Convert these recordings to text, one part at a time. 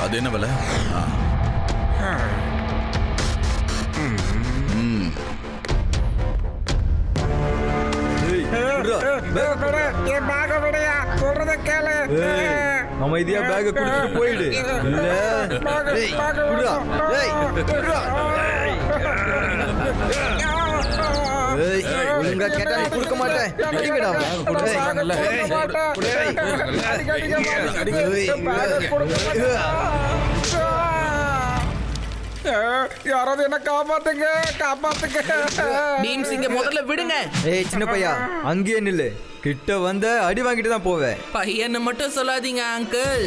அது என்ன விலை? அமைதியா பேக குடுத்துட்டு போயிடு. ஒழுங்கா கேட்டா கொடுக்க மாட்டேன். யாராவது என்ன காப்பாத்துங்க, காப்பாத்துங்க. பீம் சிங்க முதல்ல விடுங்க. ஏய் சின்ன பையா, அங்கேயே நில்லு. கிட்ட வந்த அடி வாங்கிட்டு தான் போவேன். பையன்னு மட்டும் சொல்லாதீங்க அங்கிள்.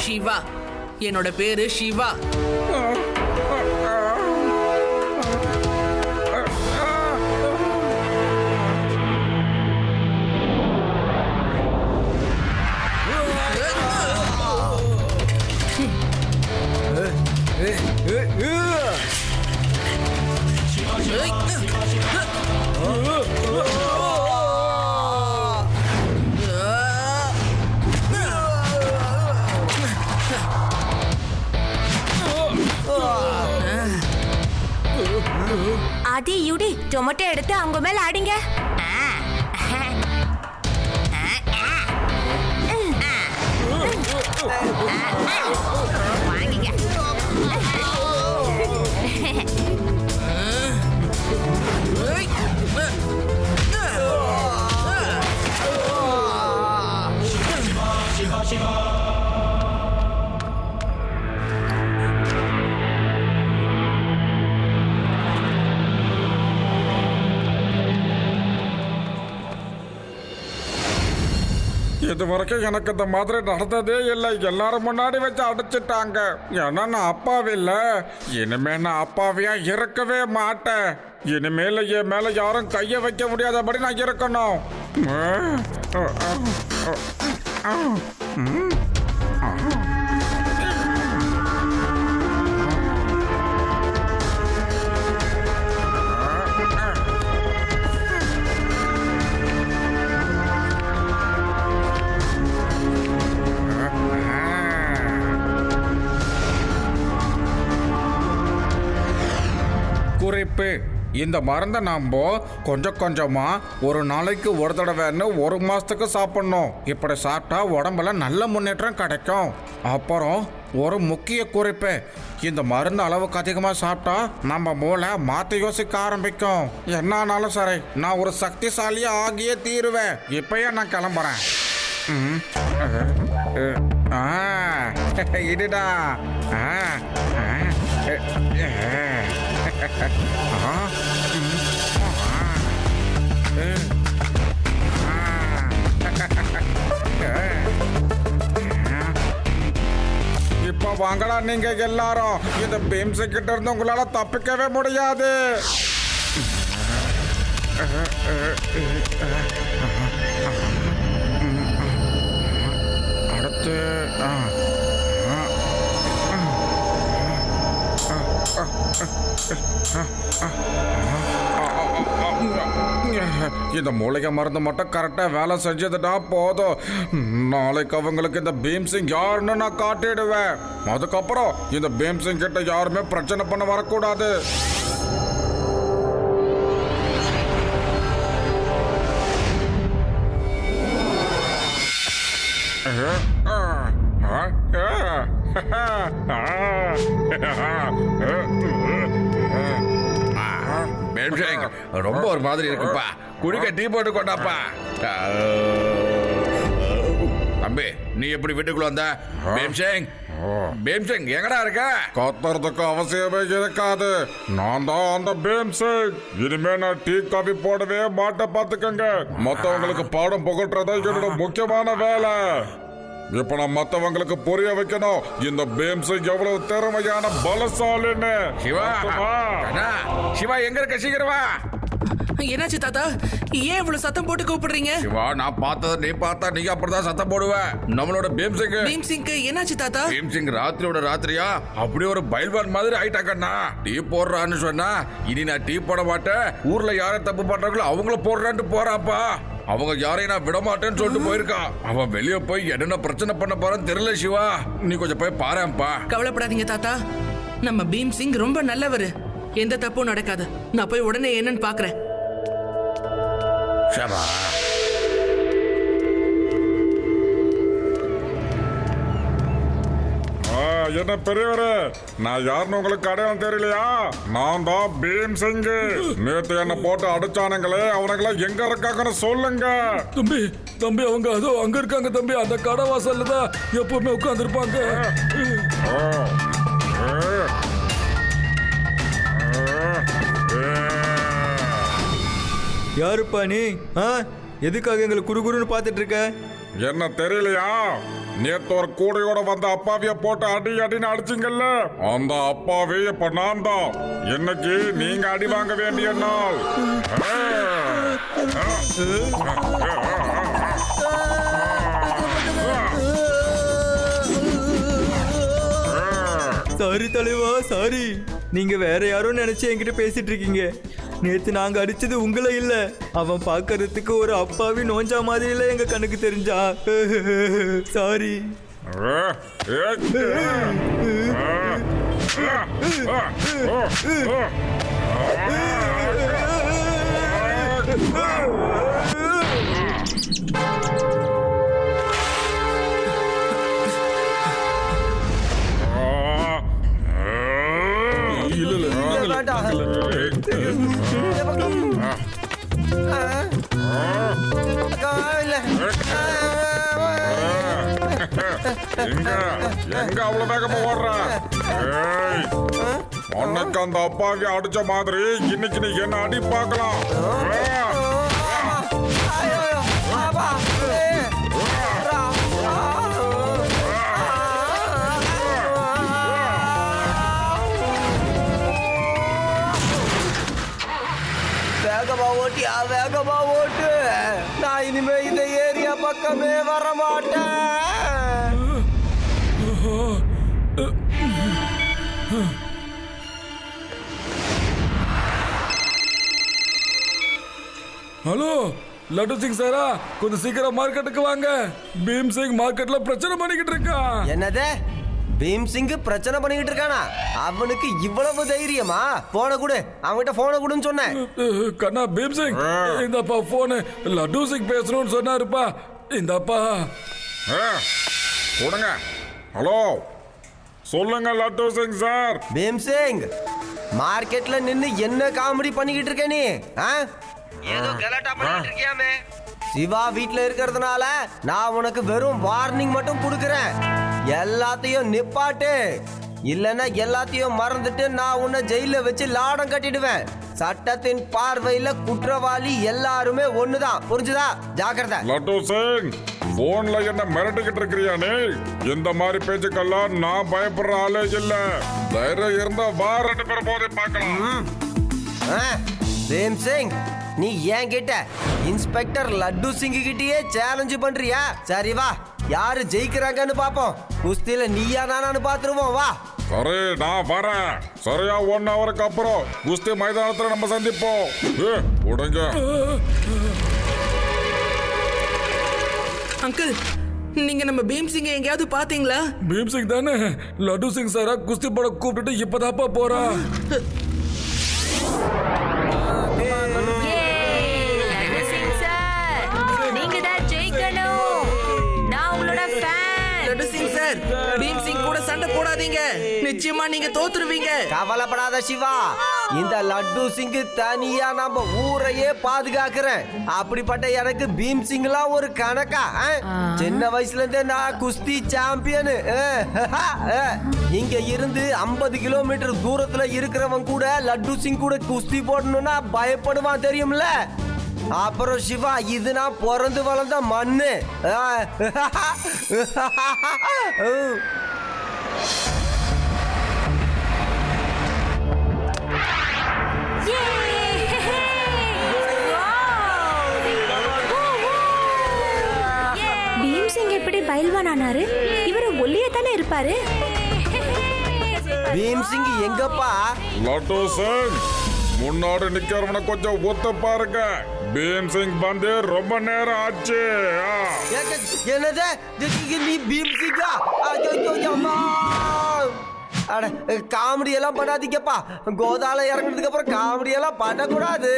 சிவா, என்னோட பேரு சிவா. ஆதி யூடி டொமேட்டோ எடுத்து அவங்க மேல அடிங்க. இது வரைக்கும் எனக்கு இந்த மாதிரி நடந்ததே இல்லை. எல்லாரும் முன்னாடி வச்சு அடிச்சிட்டாங்க. ஏன்னா நான் அப்பாவி இல்லை. இனிமே நான் அப்பாவியா இருக்கவே மாட்டேன். இனிமேல என் மேல யாரும் கைய வைக்க முடியாதபடி நான் இருக்கணும். குறிப்பு: இந்த மருந்தை நாம கொஞ்சம் கொஞ்சமா ஒரு நாளைக்கு ஒரு தடவைன்னு 1 மாசத்துக்கு சாப்பிடணும். இப்படி சாப்பிட்டா உடம்புல நல்ல முன்னேற்றம் கிடைக்கும். அப்புறம் ஒரு முக்கிய குறிப்பு: இந்த மருந்து அளவுக்கு அதிகமாக சாப்பிட்டா நம்ம மூளை மாற்றி யோசிக்க ஆரம்பிக்கும். என்ன ஆனாலும் சரி, நான் ஒரு சக்திசாலியா ஆகியே தீருவேன். இப்பயே நான் கிளம்புறேன். இதுடா. இப்ப வாங்கடா நீங்க எல்லாரும். இந்த பீம்ஸ் கிட்ட இருந்து உங்களால தப்பிக்கவே முடியாது. அடுத்து இந்த மூலிகை மருந்து மட்டும் கரெக்டா வேலை செஞ்சதுடா போதும். நாளைக்கு அவங்களுக்கு இந்த பீம்சிங் யாருன்னு நான் காட்டிடுவேன். அதுக்கப்புறம் இந்த பீம்சிங் கிட்ட யாருமே பிரச்சனை பண்ண வரக்கூடாது. ரொம்ப ஒரு மாதிரி இருக்குப்பா. குடிக்க டீ போட்டு கொண்டாப்பா. தம்பி, நீ எப்படி வீட்டுக்குள்ள வந்த? பீம்சிங் எங்கடா இருக்க? கத்துறதுக்கு அவசியமே இருக்காது. நான் தான் அந்த பீம்சிங். இனிமே நான் டீ காபி போடவே மாட்டேன், பாத்துக்கங்க. மத்தவங்களுக்கு பாடம் புகட்டுறதா என்னோட முக்கியமான வேலை. இப்ப நான் மத்தவங்களுக்கு புரிய வைக்கணும் இந்த பீம்சிங் எவ்வளவு திறமையான பலசாலின்னு. சிவா, சிவா எங்க இருக்க? சீக்கிரமா. என்னாச்சு தாத்தா? ஏன் இவ்வளவு சத்தம் போட்டு கூப்பிடுறீங்க? சிவா, நான் பார்த்தத நீ பார்த்தா நீ அப்படிதான் சத்தம் போடுவ. நம்மளோட பீம்சிங் பீம்சிங்க்கு என்னாச்சு தாத்தா? பீம்சிங் ராத்திரியோட ராத்திரியா அப்படியே ஒரு பைல்வான் மாதிரி ஆயிட்டாக்கண்ணா. டீ போடுறான்னு சொன்னா இனி நான் டீ போட மாட்டேன், ஊர்ல யாரை தப்பு பண்றாங்களோ அவங்கள போடுறான்ட்டு போறாப்பா. அவங்க யாரையும் நான் விட மாட்டேன்னு சொல்லிட்டு போயிருக்கான். அவன் வெளியே போய் என்னென்ன பிரச்சனை பண்ண போறான்னு தெரியல. சிவா, நீ கொஞ்சம் போய் பாருப்பா. கவலைப்படாதீங்க தாத்தா, நம்ம பீம்சிங் ரொம்ப நல்லவரு, எந்த தப்பும் நடக்காது. நான் போய் உடனே என்னன்னு பாக்குறேன். ஷபா. என்ன பெரியவரே, நான் யாருன்னு உங்களுக்கு அடையாளம் தெரியலையா? நான் தான் பீம்சிங். நேத்து என்ன போட்டு அடிச்சானுங்களே, அவனுங்கள எங்க இருக்காங்கன்னு சொல்லுங்க. தம்பி தம்பி, அவங்க அதோ அங்க இருக்காங்க தம்பி. அந்த கடை வாசல்ல தான் எப்பவுமே உட்கார்ந்து இருப்பாங்க. யாருப்பா நீ? எதுக்காக எங்களை குறுகுறுன்னு பார்த்துட்டு இருக்க? என்ன தெரியலையா? நேத்து ஒரு கூடையோட வந்த அப்பாவிய போட்டு அடி அடின்னு அடிச்சிங்கல்ல, அந்த அப்பாவே இப்ப நான் தான். இன்னைக்கு நீங்க அடி வாங்க வேண்டிய நாள். சாரி தலைவா, சாரி. நீங்க வேற யாரும் நினைச்சு என்கிட்ட பேசிட்டு இருக்கீங்க. நேத்து நாங்க அடிச்சது உங்களை இல்ல. அவன் பார்க்கறதுக்கு ஒரு அப்பாவி நோஞ்சா மாதிரி இல்ல எங்க கண்ணுக்கு தெரிஞ்சா. சாரி. எங்க அவ்வளவு வேகமா ஓடுற? உனக்கு அந்த அப்பாவி அடிச்ச மாதிரி இன்னைக்கு நீ என்ன அடி பார்க்கலாம். வேகமா ஓட்டியா, வேகமா ஓட்டு. நான் இனிமே இந்த ஏரியா பக்கமே வர மாட்டேன். ஹலோ லட்டு சிங் சாரா, கொஞ்சம் சீக்கிரம் மார்க்கெட்டுக்கு வாங்க. பீம் சிங் மார்க்கெட்ல பிரச்சனை பண்ணிக்கிட்டு இருக்கான். என்னது? பீம்சிங் பிரச்சனை பண்ணிக்கிட்டு இருக்கானா? அவனுக்கு இவ்வளவு தைரியமா? போன கொடு, அவன்கிட்ட போன கொடுன்னு சொன்னேன். கண்ணா பீம் சிங், இந்தப்பா போனு. லட்டு சிங் பேசணும்னு சொன்னாருப்பா. இந்தப்பா கொடுங்க. ஹலோ, சொல்லுங்க லட்டு சிங் சார். பீம்சிங், மார்க்கெட்ல நின்னு என்ன காமெடி பண்ணிக்கிட்டு இருக்க நீ? ஏதோ கலாட்டா பண்ணிட்டு இருக்கியாமே. சிவா வீட்ல இருக்கிறதுனால நான் உனக்கு வெறும் வார்னிங் மட்டும் கொடுக்கறேன். எல்லாத்தையும் நிப்பாட்டு, இல்லன்னா எல்லாத்தையும் மறந்துட்டு நான் உன்னை ஜெயில வச்சு லாடம் கட்டிடுவேன். சட்டத்தின் பார்வையில குற்றவாளி எல்லாருமே ஒண்ணுதான், புரிஞ்சுதா? ஜாக்கிரதை. லட்டு சிங், போன்ல என்ன மிரட்டிக்கிட்டு இருக்கிறியா நீ? இந்த மாதிரி பேச்சுக்கெல்லாம் நான் பயப்படுற ஆளே இல்ல. தைரியம் இருந்தா வா, 2 பேரும் போதை பார்க்கலாம். பீம்சிங், நீ ஏன் கிட்ட இன்ஸ்பெக்டர் லட்டு சிங் கிட்டயே சேலஞ்சு பண்றியா? சரி வா, யாரு ஜெயிக்கிறாங்கன்னு பாப்போம். குஸ்தியில நீயா நானான்னு பாத்துருவோம், வா. சரி, நான் வரேன். சரியா 1 ஹவருக்கு அப்புறம் குஸ்தி மைதானத்துல நம்ம சந்திப்போம். உடங்க. அங்கிள், நீங்க நம்ம பீம்சிங்க எங்கேயாவது பாத்தீங்களா? பீம் சிங் தானே லட்டு சிங் சாரா குஸ்தி போட கூப்பிட்டுட்டு இப்பதாப்பா போறா. நீங்க தான் ஜெயிக்கணும். நான் உங்களோட ஃபேன். லட்டு சிங் சார், பீம் சிங் கூட சண்டை போடாதீங்க. நிச்சயமா நீங்க தோத்துருவீங்க. கவலைப்படாத சிவா, இந்த லட்டு சிங் தனியா நம்ம ஊரையே பாதுகாக்கிறேன். அப்படிப்பட்ட எனக்கு பீம் சிங்லாம் ஒரு கணக்கா? சின்ன வயசுல இருந்தே நான் குஸ்தி சாம்பியன். இங்க இருந்து 50 கிலோமீட்டர் தூரத்துல இருக்கிறவன் கூட லட்டு சிங் கூட குஸ்தி போடணும்னா பயப்படுவான், தெரியும்ல? அப்புறம் சிவா, இது நான் பிறந்து வளர்ந்த மண்ணு. பயில்வான் ஆனாரு? இவரு ஒல்லியா தானே இருப்பாரு. பீம் சிங் எங்கப்பா? லட்டு சிங் முன்னாடி நிக்கிறவன கொஞ்சம் ஒத்து பாருங்க. பீம் சிங் வந்து ரொம்ப நேரம் ஆச்சு. என்னது நீ பீம் சிங்கா? அம்மா! அட காமெடி எல்லாம் பண்ணாதீங்கப்பா. கோதால இறங்குனதுக்கு அப்புறம் காமெடி எல்லாம் பண்ணக்கூடாது.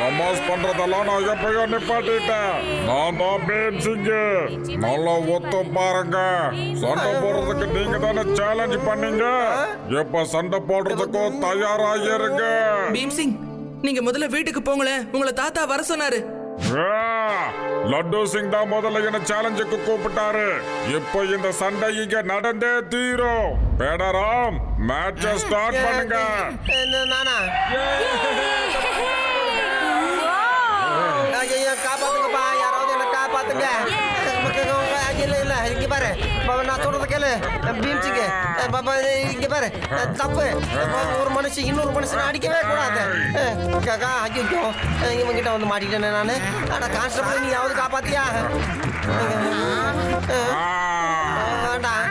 தமாஸ் பண்றதெல்லாம் நான் எப்பயோ நிப்பாட்டிட்டேன். நான் தான் பீம் சிங். நல்லா ஒத்து பாருங்க. சண்டை போடுறதுக்கு நீங்க தானே சேலஞ்ச் பண்ணீங்க. இப்ப சண்டை போடுறதுக்கும் தயாராகிருங்க. பீம்சிங், நீங்க முதல்ல வீட்டுக்கு போங்களேன். உங்களை தாத்தா வர சொன்னாரு. லட்டு சிங் தான் முதல்ல என்ன சேலஞ்சுக்கு கூப்பிட்டாரு. இப்போ இந்த சண்டை இங்க நடந்தே தீரும். பேடராம், மேட்ச ஸ்டார்ட் பண்ணுங்க. நானா? காப்பாத்துங்கப்பா, யாராவது என்ன காப்பாத்துங்க. இல்ல இல்ல இங்க பாரு, நான் சொல்றத கேளு பீம் சிங். இங்க பாரு, தப்பு. ஒரு மனுஷன் இன்னொரு மனுஷனை அடிக்கவே கூடாது. ஐயோ, இவங்கிட்ட வந்து மாட்டிட்டேன் நானு. ஆனா கான்ஸ்டபிள் நீயாவது காப்பாத்தியா? வேண்டாம்.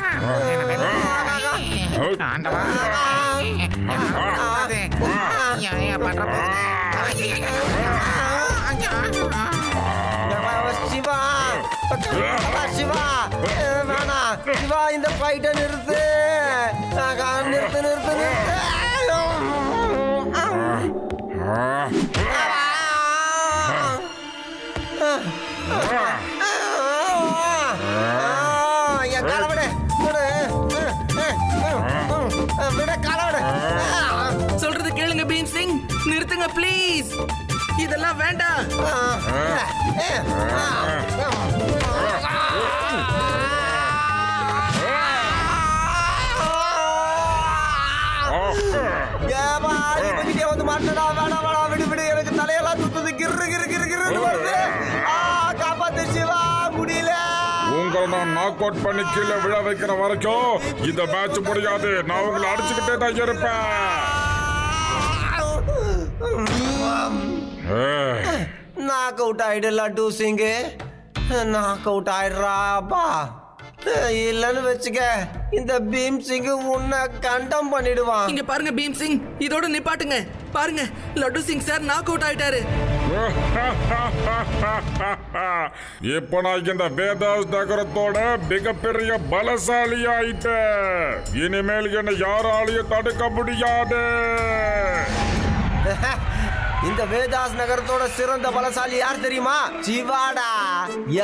சிவா, சிவா வேணா. சிவா இந்த ஃபைட்டை நிறுத்து. நிறுத்து நிறுத்து நிறுத்து. என் காலவிடு விட காலவிடு. சொல்றது கேளுங்க பீம்சிங், நிறுத்துங்க ப்ளீஸ். இதெல்லாம் வேண்டாம். வந்து மாட்டடா. வேணா வேணா, விடு விடு. எனக்கு தலையெல்லாம் சுத்துது. கிரு கிரு கிரு கிரு வருது. காப்பாத்து சிவா, முடியல. உங்களை நான் நாக் அவுட் பண்ணி கீழே விழ வைக்கிற வரைக்கும் இந்த மேட்ச் முடியாது. நான் உங்களை அடிச்சுக்கிட்டே தான் இருப்பேன். நாக் அவுட் ஆயிடு லட்டு சிங். நாக் அவுட் ஆயிடுறாப்பா. இல்லன்னு வச்சுக்க, இந்த பீம் சிங் உன்னை கண்டம் பண்ணிடுவான். இங்க பாருங்க பீம்சிங், இதோட நிப்பாட்டுங்க. பாருங்க, laddu Singh sir knock out ஆயிட்டாரு. இப்ப நான் இந்த வேதாஸ் நகரத்தோட மிகப்பெரிய பலசாலி ஆயிட்டேன். இனிமேல் என்னை யாராலையும் தடுக்க முடியாது. இந்த வேதாஸ் நகரத்தோட சிறந்த பலசாலி யார் தெரியுமா? சிவாடா.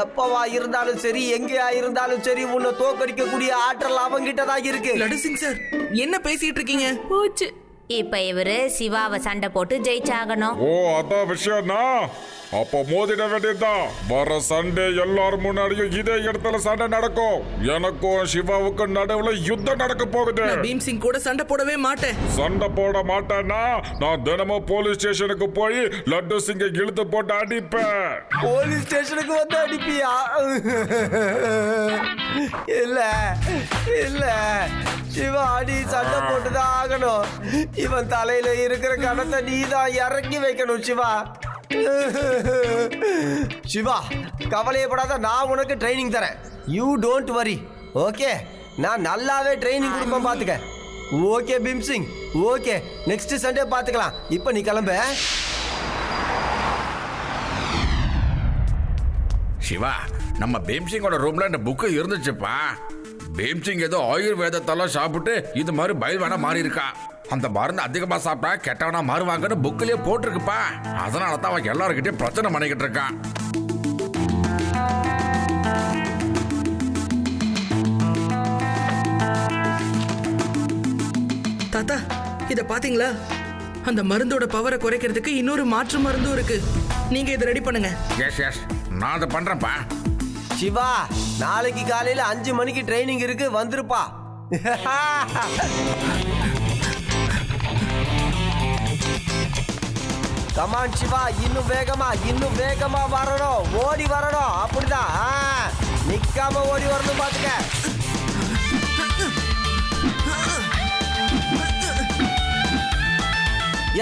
எப்பவா இருந்தாலும் சரி, எங்கேயா இருந்தாலும் சரி, உன்னை தோக்கடிக்க கூடிய ஆற்றல் அவங்கிட்ட தான் இருக்கு. லட்டு சிங் சார், என்ன பேசிட்டு இருக்கீங்க? போச்சு. இப்ப இவரு சிவாவை சண்டை போட்டு ஜெயிச்சாகணும். ஓ, அதான் விஷயம்னா அப்ப மோதிட வேண்டியதுதான். வர சண்டே எல்லாரும் முன்னாடியும் இதே இடத்துல சண்டை நடக்கும். எனக்கும் சிவாவுக்கும் நடுவுல யுத்தம் நடக்க போகுது. நான் பீம்சிங் கூட சண்டை போடவே மாட்டேன். சண்டை போட மாட்டேன்னா நான் தினமும் போலீஸ் ஸ்டேஷனுக்கு போய் லட்டு சிங்கை இழுத்து போட்டு அடிப்பேன். போலீஸ் ஸ்டேஷனுக்கு வந்து அடிப்பியா? இல்ல இல்ல சிவா, அடி சண்டை போட்டுதான் ஆகணும். இவன் தலையில இருக்கிற கணத்தை நீதான் இறக்கி வைக்கணும் சிவா. சிவா, கவலையப்படாத, நான் உனக்கு ட்ரைனிங் தரேன். You don't worry. ஓகே, நான் நல்லாவே ட்ரைனிங் கொடுப்பேன், பாத்துக்க. Okay Bheem Singh, okay. Next Sunday பாத்துக்கலாம். இப்ப நீ கிளம்ப. சிவா, நம்ம பீம்சிங்கோட ரூம்ல இந்த புக்கு இருந்துச்சுப்பா. பீம்சிங் ஏதோ ஆயுர்வேதத்தெல்லாம் சாப்பிட்டு இது மாதிரி பயில்வானா மாறி இருக்கா. அந்த மருந்து அதிகமா சாப்பிட்டா கெட்டவனா மாறுவாங்கன்னு புக்கிலேயே போட்டிருக்குப்பா. அதனால தான் அவன் எல்லாருக்கிட்டையும் பிரச்சனை பண்ணிக்கிட்டு இருக்கான். தாத்தா, இத பாத்தீங்களா? அந்த மருந்தோட பவரை குறைக்கிறதுக்கு இன்னொரு மாற்று மருந்தும் இருக்கு. நீங்க இதை ரெடி பண்ணுங்க. எஸ் எஸ், நான் அதை பண்றேன்ப்பா. சிவா, நாளைக்கு காலையில 5 மணிக்கு ட்ரைனிங் இருக்கு, வந்துருப்பா. கமான் சிவா, இன்னும் வேகமா வரணும். ஓடி வரணும். அப்படிதான், நிக்காம ஓடி வரணும், பாத்துக்க.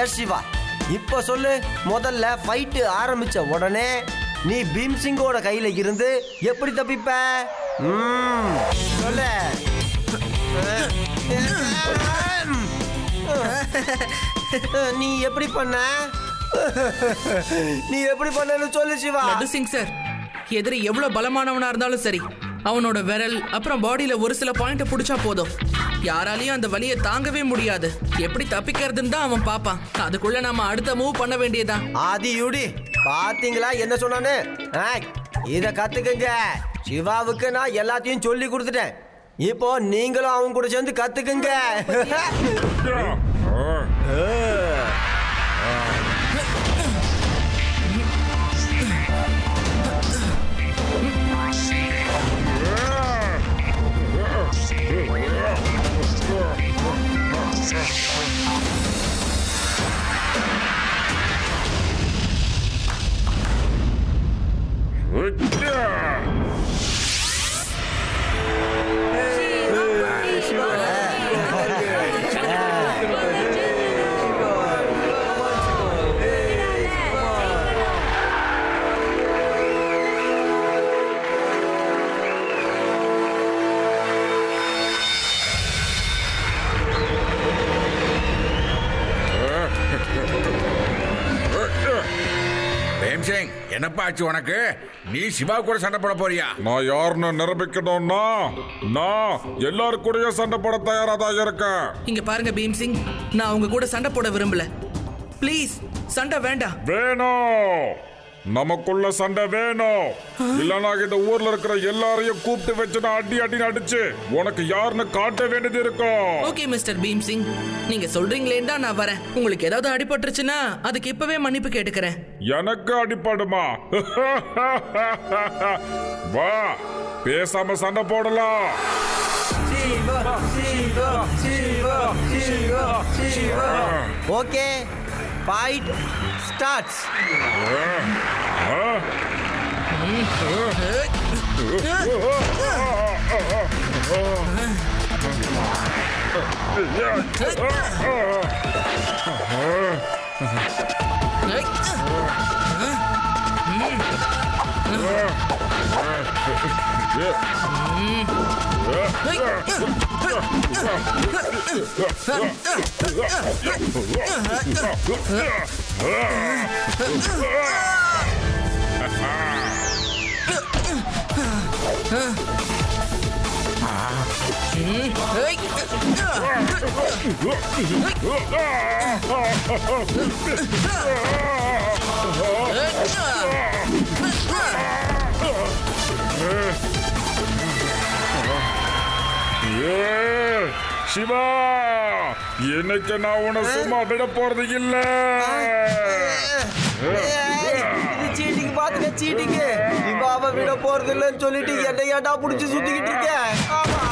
எஸ் சிவா, இப்ப சொல்லு, முதல்ல ஃபைட்டு ஆரம்பிச்ச உடனே நீ பீம்சிங்கோட கையில இருந்து எப்படி தப்பிப்ப? சொல்லு. நீ எப்படி பண்ண? நீ எப்படி பண்ணன்னு சொல்லு சிவா. லட்டு சிங் சார், எதிரி எவ்வளவு பலமானவனா இருந்தாலும் சரி, அவனோட விரல் அப்புறம் பாடியில ஒரு சில பாயிண்ட புடிச்சா போதும், யாராலையும் அந்த வலியை தாங்கவே முடியாது. எப்படி தப்பிக்கிறதுன்னு தான் அவன் பாப்பான். அதுக்குள்ள நாம அடுத்த மூவ் பண்ண வேண்டியதான். ஆதி யூடி, பாத்தீங்களா என்ன சொன்னானு? இத கத்துக்குங்க. சிவாவுக்கு நான் எல்லாத்தையும் சொல்லி கொடுத்துட்டேன். இப்போ நீங்களும் அவங்க கூட சேர்ந்து கத்துக்குங்க. பீம்சிங், என்னப்பா ஆச்சு உனக்கு? நீ சிவா கூட சண்டை போட போறியா? நான் யாருன்னு நிரூபிக்கணும்னா நான் எல்லாரும் கூடயும் சண்டை போட தயாரா தான் இருக்கேன். இங்க பாருங்க பீம்சிங், நான் உங்க கூட சண்டை போட விரும்பல. ப்ளீஸ் சண்டை வேண்டாம். வேணும், நமக்குள்ள சண்டை வேணும். இல்லனா இந்த ஊர்ல இருக்கிற எல்லாரையும் கூப்பிட்டு வச்சு நான் அடின்னு அடிச்சு உனக்கு யாருன்னு காட்ட வேண்டியது இருக்கும். ஓகே மிஸ்டர் பீம்சிங், நீங்க சொல்றீங்களேன்னு தான் நான் வரேன். உங்களுக்கு ஏதாவது அடிபட்டுருச்சுன்னா அதுக்கு இப்பவே மன்னிப்பு கேட்டுக்கிறேன். எனக்கு அடிப்படுமா? வா, பேசாம சண்டை போடலாம். Okay, fight starts. சிவா, இன்னைக்கு நான் உன்னை சும்மா விட போறது இல்ல. சீட்டிங் பாத்துக்க, சீட்டிங். இவாவை விட போறது இல்லைன்னு சொல்லிட்டு என்ன ஏன்டா புடிச்சு சுத்திக்கிட்டு இருக்க? ஆமா.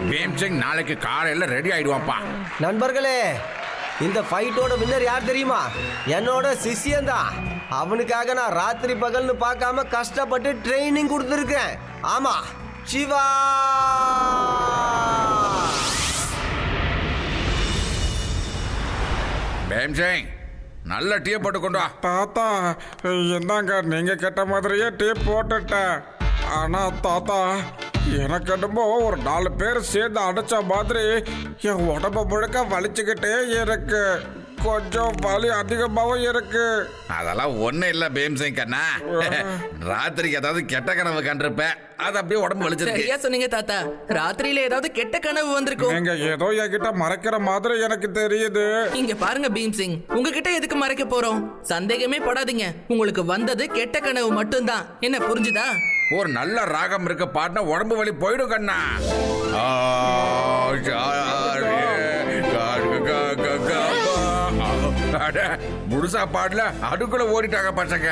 பீம்சிங் நாளைக்கு காலையில ரெடி ஆயிடுவான்ப்பா. நண்பர்களே, இந்த ஃபைட்டோட வின்னர் யார் தெரியுமா? என்னோட சிஷ்யன் தான். அவனுக்காக நான் ராத்திரி பகல்னு பார்க்காம கஷ்டப்பட்டு ட்ரைனிங் கொடுத்துருக்கேன். ஆமா, சிவா. பீம்சிங், நல்ல டீ போட்டு கொண்டு வா. தாத்தா, என்னங்க நீங்க கேட்ட மாதிரியே டீ போட்டுட்டேன். ஆனா தாத்தா, எனக்கு என்னமோ ஒரு 4 பேர் சேர்ந்து அடைச்ச மாதிரி என் உடம்பு முழுக்க வலிச்சுக்கிட்டே இருக்கு. கொஞ்சம் வலி அதிகமாவும் இருக்கு. அதெல்லாம் ஒண்ணும் இல்ல பீம்சிங் கண்ணா. ராத்திரிக்கு ஏதாவது கெட்ட கனவு கண்டிருப்ப, அது அப்படியே உடம்பு வலிச்சிருக்கு. சரியா சொன்னீங்க தாத்தா. ராத்திரியில ஏதாவது கெட்ட கனவு வந்திருக்கும். நீங்க ஏதோ என்கிட்ட மறைக்கிற மாதிரி எனக்கு தெரியுது. இங்க பாருங்க பீம்சிங், உங்ககிட்ட எதுக்கு மறைக்க போறோம்? சந்தேகமே படாதீங்க, உங்களுக்கு வந்தது கெட்ட கனவு மட்டும்தான். என்ன புரிஞ்சுதா? ஒரு நல்ல ராகம் இருக்க பாட்டினா உடம்பு வலி போயிடும் கண்ணா. முழுசா பாடல, அதுக்குள்ள ஓடிட்டாங்க பசங்க.